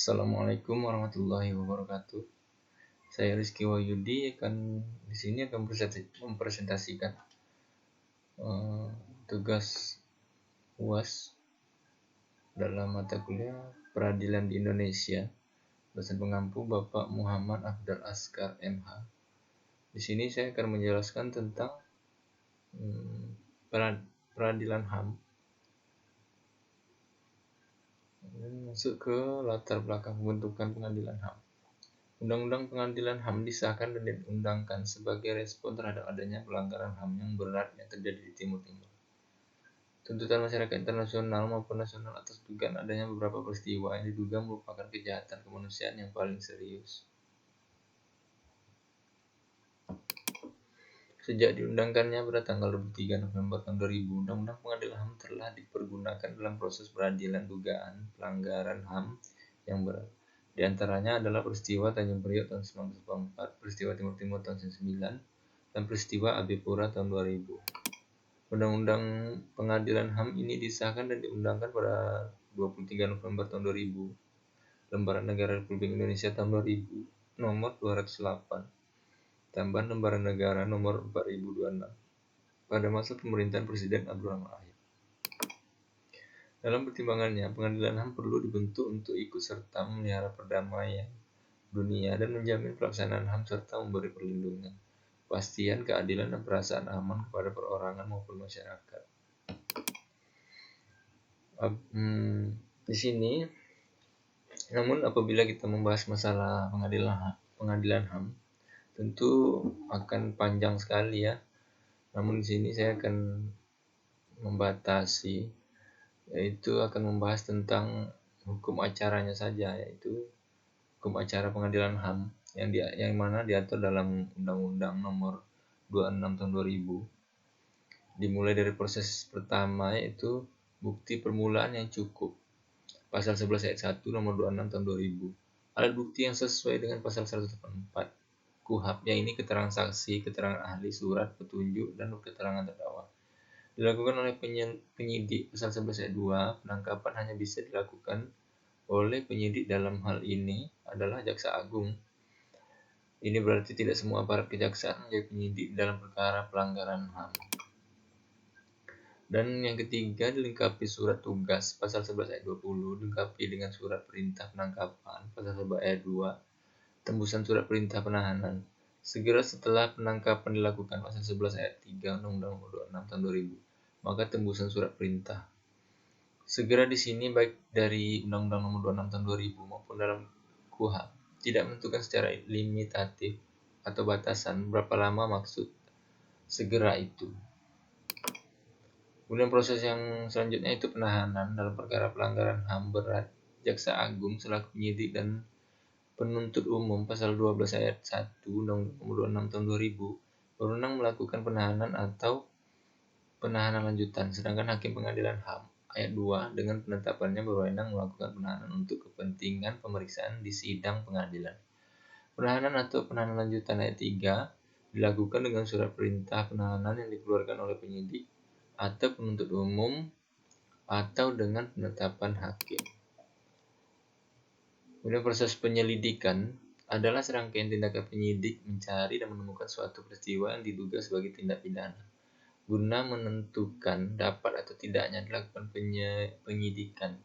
Assalamualaikum warahmatullahi wabarakatuh. Saya Rizky Wahyudi di sini akan mempresentasikan tugas UAS dalam mata kuliah Peradilan di Indonesia. Dosen pengampu Bapak Muhammad Afdal Askar MH. Di sini saya akan menjelaskan tentang peradilan HAM. Masuk ke latar belakang pembentukan pengadilan HAM. Undang-Undang Pengadilan HAM disahkan dan diundangkan sebagai respon terhadap adanya pelanggaran HAM yang berat yang terjadi di Timur Timur. Tuntutan masyarakat internasional maupun nasional atas dugaan adanya beberapa peristiwa yang diduga merupakan kejahatan kemanusiaan yang paling serius. Sejak diundangkannya pada tanggal 23 November tahun 2000, Undang-Undang Pengadilan HAM telah dipergunakan dalam proses peradilan dugaan pelanggaran HAM yang berat. Di antaranya adalah peristiwa Tanjung Priok tahun 1944, peristiwa Timur Timur tahun 1999, dan peristiwa AB Pura tahun 2000. Undang-Undang Pengadilan HAM ini disahkan dan diundangkan pada 23 November tahun 2000. Lembaran Negara Republik Indonesia tahun 2000 nomor 208. Tambahan Lembaran Negara nomor 4026 pada masa pemerintahan Presiden Abdurrahman Wahid. Dalam pertimbangannya, pengadilan HAM perlu dibentuk untuk ikut serta memelihara perdamaian dunia dan menjamin pelaksanaan HAM serta memberi perlindungan, kepastian, keadilan, dan perasaan aman kepada perorangan maupun masyarakat. Di sini, namun apabila kita membahas masalah pengadilan HAM, tentu akan panjang sekali ya. Namun di sini saya akan membatasi, yaitu akan membahas tentang hukum acaranya saja, yaitu hukum acara pengadilan HAM yang mana diatur dalam Undang-Undang nomor 26 tahun 2000. Dimulai dari proses pertama, yaitu bukti permulaan yang cukup. Pasal 11 ayat 1 nomor 26 tahun 2000. Alat bukti yang sesuai dengan pasal 184 KUHP, ini keterangan saksi, keterangan ahli, surat petunjuk, dan keterangan terdakwa. Dilakukan oleh penyidik. Pasal 11 ayat 2, penangkapan hanya bisa dilakukan oleh penyidik, dalam hal ini adalah Jaksa Agung. Ini berarti tidak semua aparat kejaksaan menjadi penyidik dalam perkara pelanggaran HAM. Dan yang ketiga, dilengkapi surat tugas. Pasal 11 ayat 20, dilengkapi dengan surat perintah penangkapan. Pasal 11 ayat 2, tembusan surat perintah penahanan segera setelah penangkapan dilakukan. Pasal 11 ayat 3 Undang-Undang Nomor 26 tahun 2000, maka tembusan surat perintah segera di sini baik dari Undang-Undang Nomor 26 tahun 2000 maupun dalam KUHP tidak menentukan secara limitatif atau batasan berapa lama maksud segera itu. Kemudian proses yang selanjutnya itu penahanan dalam perkara pelanggaran HAM berat. Jaksa Agung selaku penyidik dan penuntut umum pasal 12 ayat 1 Undang-Undang Nomor 26 tahun 2000 berwenang melakukan penahanan atau penahanan lanjutan, sedangkan hakim pengadilan HAM ayat 2 dengan penetapannya berwenang melakukan penahanan untuk kepentingan pemeriksaan di sidang pengadilan. Penahanan atau penahanan lanjutan ayat 3 dilakukan dengan surat perintah penahanan yang dikeluarkan oleh penyidik atau penuntut umum atau dengan penetapan hakim. Kemudian proses penyelidikan adalah serangkaian tindakan penyidik mencari dan menemukan suatu peristiwa yang diduga sebagai tindak pidana, guna menentukan dapat atau tidaknya dilakukan penyidikan.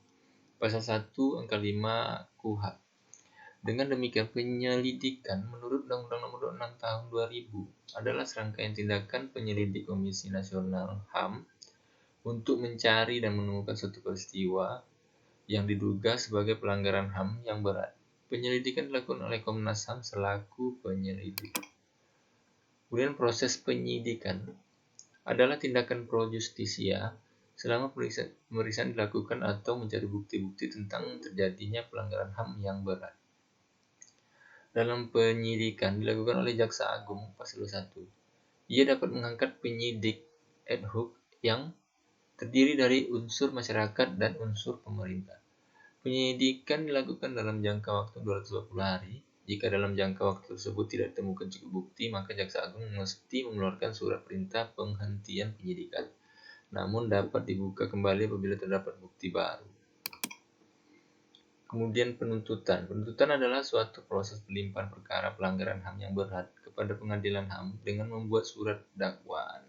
Pasal 1 angka 5 KUHP. Dengan demikian, penyelidikan menurut Undang-Undang Nomor 26 tahun 2000 adalah serangkaian tindakan penyelidik Komisi Nasional HAM untuk mencari dan menemukan suatu peristiwa yang diduga sebagai pelanggaran HAM yang berat. Penyelidikan dilakukan oleh Komnas HAM selaku penyelidik. Kemudian proses penyidikan adalah tindakan pro justisia selama pemeriksaan dilakukan atau mencari bukti-bukti tentang terjadinya pelanggaran HAM yang berat. Dalam penyidikan dilakukan oleh Jaksa Agung pasal 1. Ia dapat mengangkat penyidik ad hoc yang terdiri dari unsur masyarakat dan unsur pemerintah. Penyidikan dilakukan dalam jangka waktu 220 hari. Jika dalam jangka waktu tersebut tidak ditemukan cukup bukti, maka Jaksa Agung mesti mengeluarkan surat perintah penghentian penyidikan. Namun dapat dibuka kembali apabila terdapat bukti baru. Kemudian penuntutan. Penuntutan adalah suatu proses pelimpahan perkara pelanggaran HAM yang berat kepada pengadilan HAM dengan membuat surat dakwaan.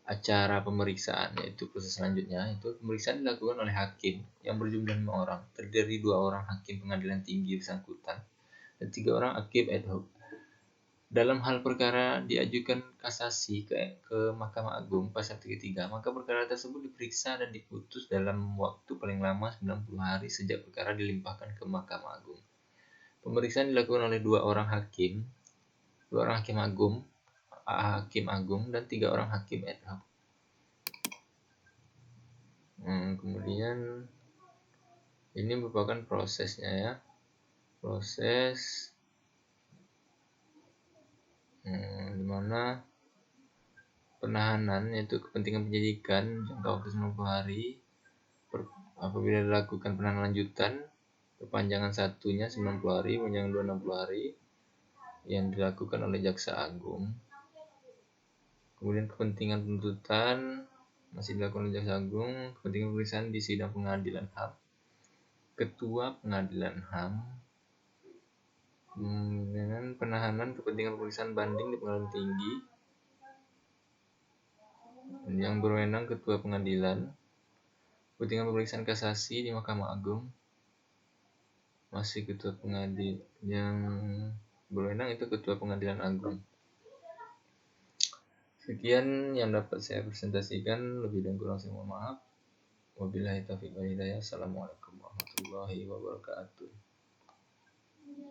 Acara pemeriksaan, yaitu proses selanjutnya, itu pemeriksaan dilakukan oleh hakim yang berjumlah 5 orang, terdiri 2 orang hakim pengadilan tinggi bersangkutan dan 3 orang hakim ad hoc. Dalam hal perkara diajukan kasasi ke Mahkamah Agung pasal 33, maka perkara tersebut diperiksa dan diputus dalam waktu paling lama 90 hari sejak perkara dilimpahkan ke Mahkamah Agung. Pemeriksaan dilakukan oleh 2 orang hakim agung dan 3 orang hakim ad hoc. Kemudian ini merupakan prosesnya ya. Proses dimana penahanan, yaitu kepentingan penyidikan jangka waktu 90 hari apabila dilakukan penahanan lanjutan, perpanjangan satunya 90 hari, perpanjangan 2 60 hari yang dilakukan oleh Jaksa Agung. Kemudian kepentingan penuntutan masih dilakukan oleh Jaksa Agung, kepentingan pemeriksaan di sidang pengadilan HAM, Ketua Pengadilan HAM, dengan penahanan kepentingan pemeriksaan banding di pengadilan tinggi yang berwenang Ketua Pengadilan, kepentingan pemeriksaan kasasi di Mahkamah Agung, masih Ketua Pengadilan yang berwenang itu Ketua Pengadilan Agung. Sekian yang dapat saya presentasikan, lebih dan kurang saya mohon maaf. Wabillahi taufiq wal hidayah. Assalamualaikum warahmatullahi wabarakatuh.